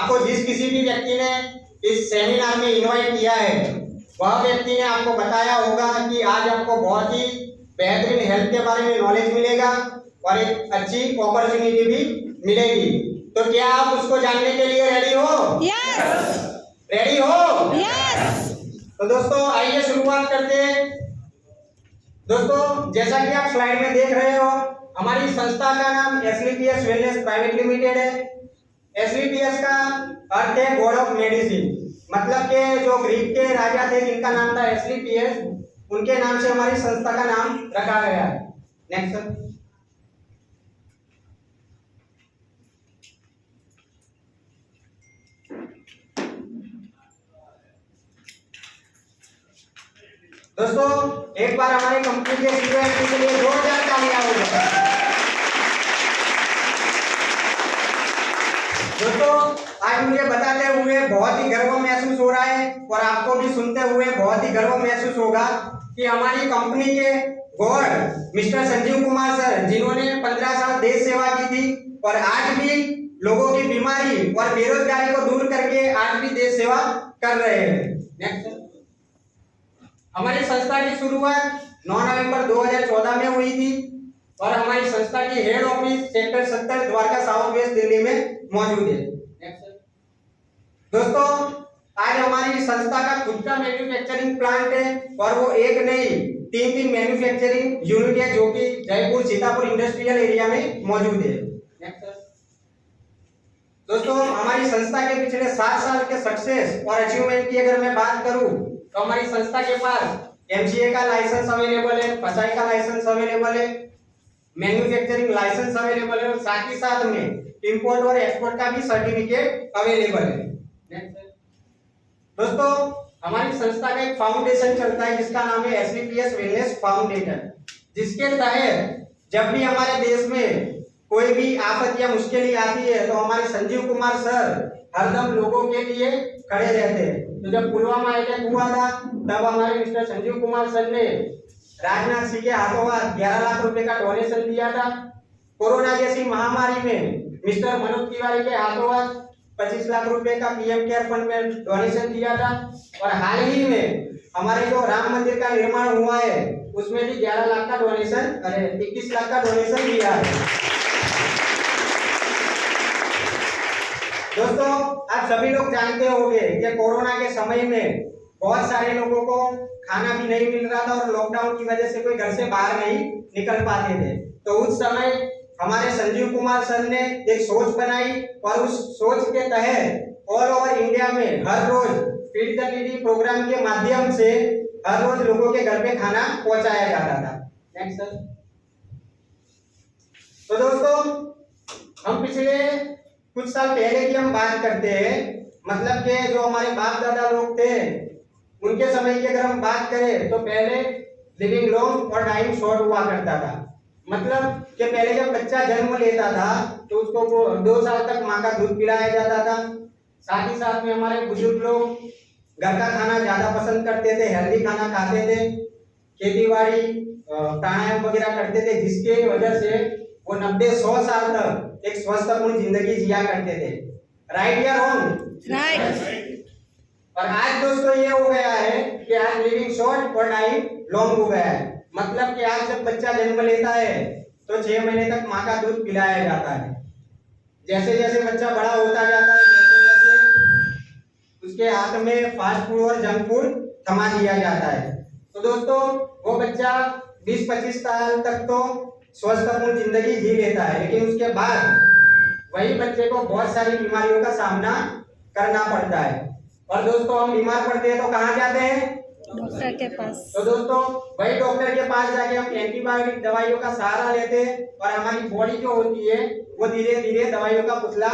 आपको जिस किसी भी व्यक्ति ने इस सेमिनार में इनवाइट किया है वह व्यक्ति ने आपको बताया होगा कि आज आपको बहुत ही बेहतरीन हेल्थ के बारे में नॉलेज मिलेगा और एक अच्छी अपॉर्चुनिटी भी मिलेगी। तो क्या आप उसको जानने के लिए रेडी हो? यस। रेडी हो? यस। तो दोस्तों आइए शुरुआत करते हैं। दोस्तों जैसा कि आप स्लाइड में देख रहे हो, हमारी संस्था का नाम एसलीपीएस वेलनेस प्राइवेट लिमिटेड है। एसलीपीएस का अर्थ है गॉड ऑफ मेडिसिन, मतलब कि जो ग्रीक के राजा थे जिनका नाम था एसलीपीएस, उनके नाम से हमारी संस्था का नाम रखा गया है। Next sir. दोस्तों एक बार हमारी कंपनी के सीईओ के लिए जोरदार तालियां हो जाए। दोस्तों आज मुझे बताते हुए बहुत ही गर्व महसूस हो रहा है और आपको भी सुनते हुए बहुत ही गर्व महसूस होगा कि हमारी कंपनी के God mister Sanjeev Kumar sir, जिन्होंने 15 साल देश सेवा की थी और आज भी लोगों की बीमारी और बेरोजगारी को दूर करके आज भी देश सेवा कर रहे हैं। नेक्स्ट। हमारी संस्था की शुरुआत 9 नवंबर 2014 में हुई थी और हमारी संस्था की head office sector 70 Dwarka south west Delhi में मौजूद है। दोस्तों आज हमारी संस्था का खुद का मैन्युफैक्चरिंग प्लांट है और वो एक नहीं 3 मैन्युफैक्चरिंग यूनिट है जो कि जयपुर सीतापुर इंडस्ट्रियल एरिया में मौजूद है। दोस्तों हमारी संस्था के पिछले 7 साल के सक्सेस और अचीवमेंट की अगर मैं बात करूं तो हमारी संस्था के पास एमसीए का लाइसेंस अवेलेबल है, फसाई का लाइसेंस अवेलेबल है, मैन्युफैक्चरिंग लाइसेंस अवेलेबल है और साथ ही साथ में इंपोर्ट और एक्सपोर्ट का भी सर्टिफिकेट अवेलेबल है। दोस्तों हमारी संस्था का एक फाउंडेशन चलता है जिसका नाम है एसलीपीएस वेलनेस फाउंडेशन, जिसके तहत जब भी हमारे देश में कोई भी आफत या मुश्किल आती है तो हमारे संजीव कुमार सर हरदम लोगों के लिए खड़े रहते हैं। तो जब पुलवामा अटैक हुआ था तब हमारे मिस्टर संजीव कुमार सर ने राजनाथ सिंह के हाथों हाथ 11 लाख रुपए का डोनेशन दिया था। कोरोना जैसी महामारी में मिस्टर मनोज तिवारी के हाथों हाथ 25 लाख रुपए का पीएम केयर फंड में डोनेशन दिया था और हाल ही में हमारे जो राम मंदिर का निर्माण हुआ है उसमें भी 11 लाख का डोनेशन 21 लाख का डोनेशन दिया है। दोस्तों आप सभी लोग जानते होंगे कि कोरोना के समय में बहुत सारे लोगों को खाना भी नहीं मिल रहा था और लॉकडाउन की वजह से कोई घर से बाहर नहीं निकल पाते थे। तो उस समय हमारे संजीव कुमार सर ने एक सोच बनाई और उस सोच के तहत ऑल ओवर इंडिया में हर रोज फीड द नीडी प्रोग्राम के माध्यम से हर रोज लोगों के घर पे खाना पहुंचाया जाता था। Next sir. तो दोस्तों हम पिछले कुछ साल पहले की हम बात करते हैं, मतलब कि जो हमारे बाप दादा लोग थे उनके समय की अगर हम बात करें तो पहले लिविंग लॉन्ग और डाइंग शॉर्ट हुआ करता था। मतलब कि पहले जब बच्चा जन्म लेता था तो उसको 2 साल तक माँ का दूध पिलाया जाता था। साथ ही साथ में हमारे बुजुर्ग लोग घर का खाना ज्यादा पसंद करते थे, हेल्दी खाना खाते थे, खेती बाड़ी प्राणायाम वगैरह करते थे, जिसके वजह से वो 90-100 साल तक एक स्वस्थपूर्ण जिंदगी जिया करते थे। राइट या रॉन्ग? राइट। और आज दोस्तों ये हो गया है कि आज लिविंग शॉर्ट और डाइंग लॉन्ग हो गया है। मतलब कि आज जब बच्चा जन्म लेता है तो 6 महीने तक माँ का दूध पिलाया जाता है। जैसे जैसे बच्चा बड़ा होता जाता है वैसे वैसे उसके हाथ में फास्ट फूड और जंक फूड थमा दिया जाता है। तो दोस्तों वो बच्चा 20-25 साल तक तो स्वस्थपूर्ण जिंदगी जी लेता है, लेकिन उसके बाद वही बच्चे को बहुत सारी बीमारियों का सामना करना पड़ता है। और दोस्तों हम बीमार पड़ते हैं तो कहाँ जाते हैं? डॉक्टर के पास। तो दोस्तों वही डॉक्टर के पास जाके हम एंटीबायोटिक दवाइयों का सहारा लेते हैं और हमारी बॉडी जो होती है वो धीरे धीरे दवाइयों का पुतला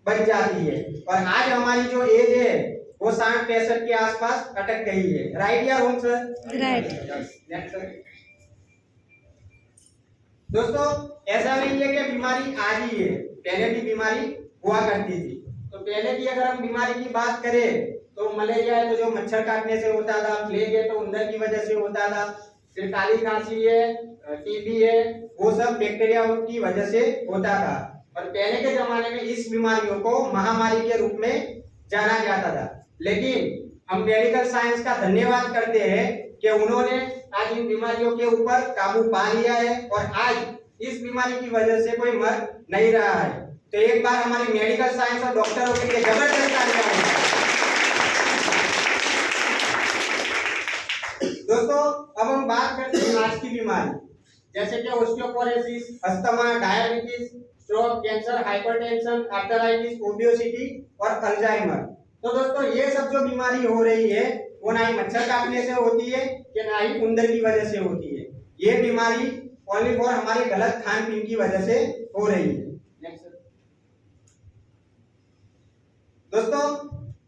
बन जाती है। और आज हमारी जो एज है वो 60-65 के आसपास अटक गई है। राइट या रॉन्ग सर? राइट। दोस्तों ऐसा नहीं है कि बीमारी आज ही है, पहले भी बीमारी हुआ करती थी। तो पहले की अगर हम बीमारी की बात करें तो मलेरिया है तो जो मच्छर काटने से होता था, प्लेग है तो उंदर की वजह से होता था, फिर काली खांसी है, टीबी है, वो सब बैक्टीरिया की वजह से होता था। और पहले के जमाने में इस बीमारियों को महामारी के रूप में जाना जाता था। लेकिन हम मेडिकल साइंस का धन्यवाद करते हैं कि उन्होंने आज इन बीमारियों के ऊपर काबू पा लिया है और आज इस बीमारी की वजह से कोई मर नहीं रहा है। तो एक बार हमारी मेडिकल साइंस और डॉक्टरों के लिए जबरदस्त तालियां हों। दोस्तों अब हम बात करते हैं आज की बीमारी, जैसे कि osteoporosis, asthma, diabetes, stroke, cancer, hypertension, arthritis, obesity और अल्जाइमर। तो दोस्तों ये सब जो बीमारी हो रही है वो ना ही मच्छर काटने से होती है कि ना ही उंदर की वजह से होती है। ये बीमारी ओनली फॉर हमारे गलत खान पीन की वजह से हो रही है। दोस्तों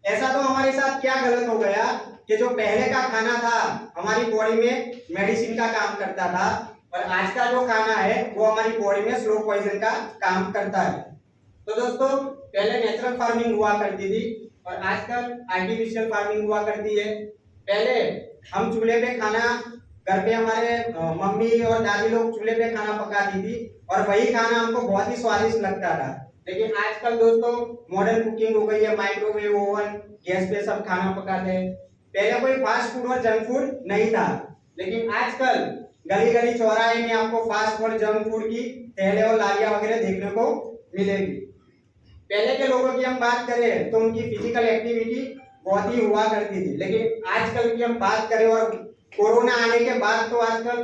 ऐसा तो हमारे साथ क्या गलत हो गया कि जो पहले का खाना था हमारी बॉडी में मेडिसिन का काम करता था और आज का जो खाना है वो हमारी बॉडी में स्लो पॉइजन का काम करता है। तो दोस्तों पहले नेचुरल फार्मिंग हुआ करती थी और आजकल आर्टिफिशियल फार्मिंग हुआ करती है। पहले हम चूल्हे पे खाना, घर पे हमारे मम्मी और दादी लोग चूल्हे पे खाना पकाती थी और वही खाना हमको बहुत ही स्वादिष्ट लगता था। लेकिन आजकल दोस्तों मॉडर्न कुकिंग हो गई है, माइक्रोवेव ओवन, गैस पे सब खाना पकाते हैं। पहले कोई फास्ट फूड और जंक फूड नहीं था, लेकिन आजकल गली गली चौराहे में आपको फास्ट और जंक फूड की ठेले और लारियां वगैरह देखने को मिलेगी। पहले के लोगों की हम बात करें तो उनकी फिजिकल एक्टिविटी बहुत ही हुआ करती थी, लेकिन आजकल की हम बात करें और कोरोना आने के बाद तो आजकल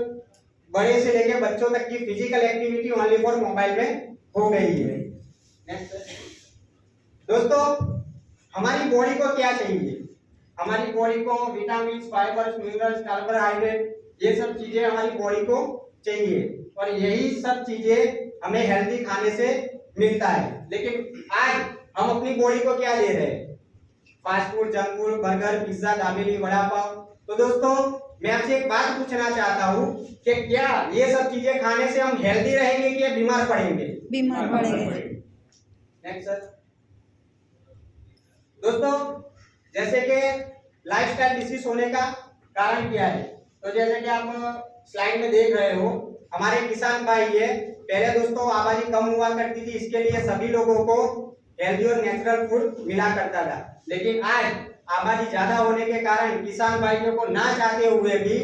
बड़े से लेकर बच्चों तक की physical activity only for mobile में हो गई है। दोस्तों हमारी बॉडी को क्या चाहिए? हमारी बॉडी को विटामिन, फाइबर्स, मिनरल्स, कार्बोहाइड्रेट ये सब चीजें हमारी बॉडी को चाहिए और यही सब चीजें हमें हेल्दी खाने से मिलता है। लेकिन आज हम अपनी बॉडी को क्या दे रहे हैं? Fast food, junk food, burger, pizza, dabeli, vada pav. तो दोस्तों मैं आपसे एक बात पूछना चाहता हूँ कि क्या ये सब चीजें खाने से हम हेल्दी रहेंगे कि बीमार पड़ेंगे? बीमार पड़ेंगे। Next sir. दोस्तों जैसे कि लाइफस्टाइल डिसीज होने का कारण क्या है? तो जैसे कि आप स्लाइड में देख रहे हो हमारे किसान भाई है, पहले दोस्तों आबादी कम हुआ करती थी, इसके लिए सभी लोगों को हेल्दी और नेचुरल फूड मिला करता था। लेकिन आज आबादी ज्यादा होने के कारण किसान भाइयों को ना चाहते हुए भी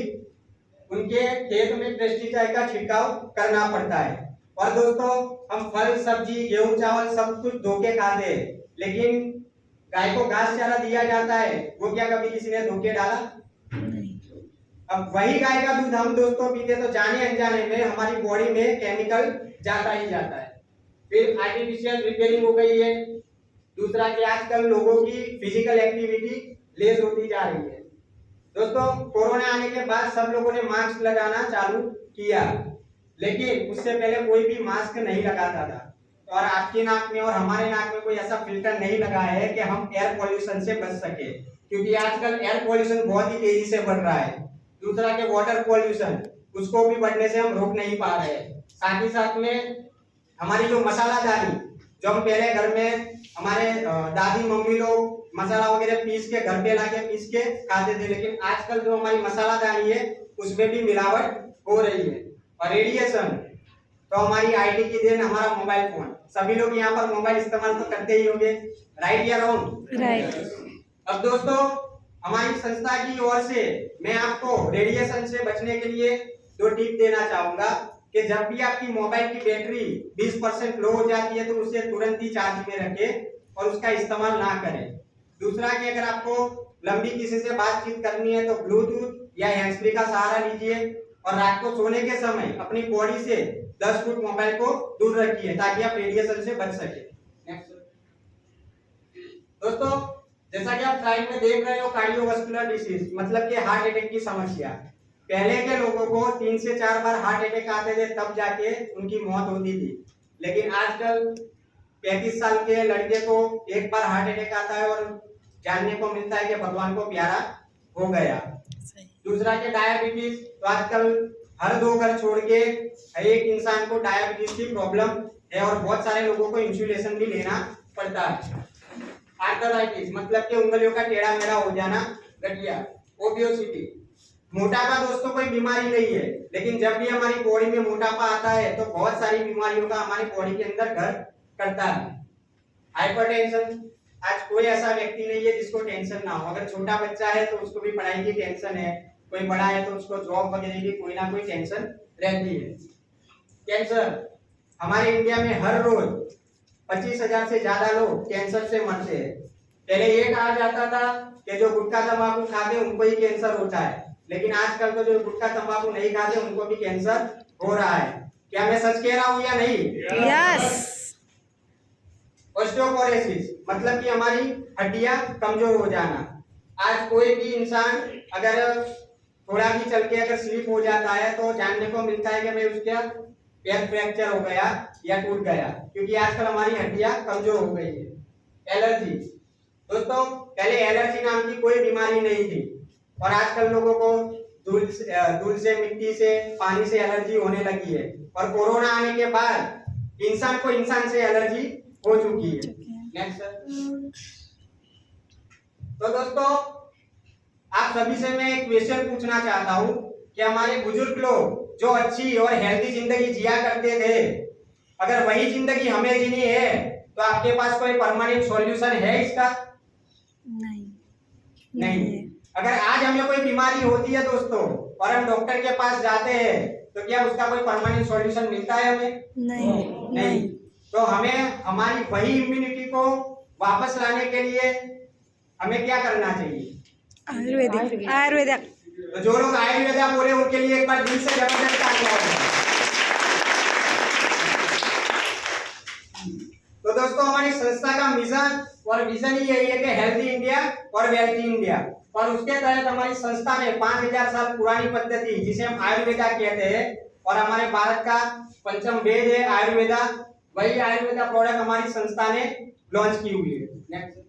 उनके खेत में पेस्टिसाइड का छिड़काव करना पड़ता है। और दोस्तों हम फल, सब्जी, गेहूं, चावल सब कुछ धोके खाते हैं, लेकिन गाय को घास चारा दिया जाता है, वो क्या कभी किसी ने धोके डाला? अब वही गाय का दूध हम दोस्तों पीते तो जाने अनजाने में हमारी बॉडी में केमिकल जाता ही जाता है। फिर आर्टिफिशियल रिपेयरिंग हो गई है। दूसरा कि आजकल लोगों की फिजिकल एक्टिविटी लेस होती जा रही है। दोस्तों कोरोना आने के बाद सब लोगों ने मास्क लगाना चालू किया, लेकिन उससे पहले कोई भी मास्क नहीं लगाता था और आपकी नाक में और हमारे नाक में कोई ऐसा फिल्टर नहीं लगा है कि हम एयर पॉल्यूशन से बच सके, क्योंकि आजकल एयर पॉल्यूशन बहुत ही तेजी से बढ़ रहा है। दूसरा के वाटर पॉल्यूशन, उसको भी बढ़ने से हम रोक नहीं पा रहे हैं। साथ ही साथ में हमारी जो मसालादारी, जो हम पहले घर में हमारे दादी मम्मी लोग मसाला वगैरह पीस के घर पे लाके पीस के खाते थे, लेकिन आजकल जो हमारी मसालादारी है उसमें भी मिलावट हो रही है। और रेडिएशन तो हमारी आईटी की देन, हमारा मोबाइल फोन, सभी लोग यहाँ पर मोबाइल इस्तेमाल तो करते ही होंगे, राइट या रॉन्ग? राइट। अब दोस्तों हमारी संस्था की ओर से मैं आपको रेडिएशन से बचने के लिए 2 टिप देना चाहूंगा कि जब भी आपकी मोबाइल की बैटरी 20% लो हो जाती है तो उसे तुरंत ही चार्ज में रखें और उसका इस्तेमाल ना करें। दूसरा कि अगर आपको लंबी किसी से बातचीत करनी है तो ब्लूटूथ या हैंड्स फ्री का सहारा लीजिए और रात को सोने के समय अपनी बॉडी से 10 फुट मोबाइल को दूर रखिए ताकि आप रेडिएशन से बच सके। दोस्तों जैसा कि आप स्लाइड में देख रहे हो कार्डियोवास्कुलर डिसीज मतलब कि हार्ट अटैक की समस्या, पहले के लोगों को 3 से 4 बार हार्ट अटैक आते थे तब जाके उनकी मौत होती थी, लेकिन आजकल 35 साल के लड़के को एक बार हार्ट अटैक आता है और जानने को मिलता है कि भगवान को प्यारा हो गया। दूसरा के डायबिटीज, तो आजकल हर 2 घर छोड़ के एक इंसान को डायबिटीज की प्रॉब्लम है और बहुत सारे लोगों को इंसुलेशन भी लेना पड़ता है। आर्थराइटिस मतलब कि उंगलियों का टेढ़ा मेढ़ा हो जाना, गठिया। ओबेसिटी, मोटापा दोस्तों कोई बीमारी नहीं है, लेकिन जब भी हमारी बॉडी में मोटापा आता है तो बहुत सारी बीमारियों का हमारी बॉडी के अंदर घर करता है। हाइपरटेंशन, आज कोई ऐसा व्यक्ति नहीं है जिसको टेंशन ना हो। अगर छोटा बच्चा है तो उसको भी पढ़ाई की टेंशन है, कोई बड़ा है तो उसको जॉब वगैरह की कोई ना कोई टेंशन रहती है। कैंसर, हमारे इंडिया में हर रोज 25,000 से ज्यादा लोग कैंसर से मरते हैं। पहले ये कहा जाता था कि जो गुटखा तंबाकू खाते हैं उनको ही कैंसर होता है, लेकिन आजकल तो जो गुटखा तंबाकू नहीं खाते उनको भी कैंसर हो रहा है। क्या मैं सच कह रहा हूँ या नहीं? यस। ऑस्टियोपोरोसिस मतलब कि हमारी हड्डियां कमजोर हो जाना। आज कोई भी इंसान अगर थोड़ा भी चल के अगर स्लिप हो जाता है तो जानने को मिलता है कि भाई उसका पैर फ्रैक्चर हो गया या टूट गया, क्योंकि आजकल हमारी हड्डियां कमजोर हो गई है। एलर्जी, दोस्तों पहले एलर्जी नाम की कोई बीमारी नहीं थी और आजकल लोगों को धूल से, मिट्टी से, पानी से एलर्जी होने लगी है। और कोरोना आने के बाद इंसान को इंसान से एलर्जी हो चुकी है। Next sir. तो दोस्तों आप सभी से मैं एक क्वेश्चन पूछना चाहता हूँ कि हमारे बुजुर्ग लोग जो अच्छी और हेल्दी जिंदगी जिया करते थे, अगर वही जिंदगी हमें जीनी है तो आपके पास कोई परमानेंट सॉल्यूशन है इसका? नहीं। अगर आज हमें कोई बीमारी होती है दोस्तों और हम डॉक्टर के पास जाते हैं तो क्या उसका कोई परमानेंट सॉल्यूशन मिलता है हमें? नहीं। तो हमें हमारी वही इम्यूनिटी को वापस लाने के लिए हमें क्या करना चाहिए? आयुर्वेदिक। तो जो लोग आयुर्वेदा बोले उनके लिए एक बार दिल से जबरदस्त तालियां हो। तो दोस्तों हमारी संस्था का मिशन और विजन ही यही है कि हेल्दी इंडिया और वेल्थी इंडिया, और उसके तहत हमारी संस्था ने 5000 साल पुरानी पद्धति जिसे हम आयुर्वेदा कहते हैं और हमारे भारत का पंचम वेद है आयुर्वेदा, वही आयुर्वेदा प्रोडक्ट हमारी संस्था ने लॉन्च की हुई है। नेक्स्ट।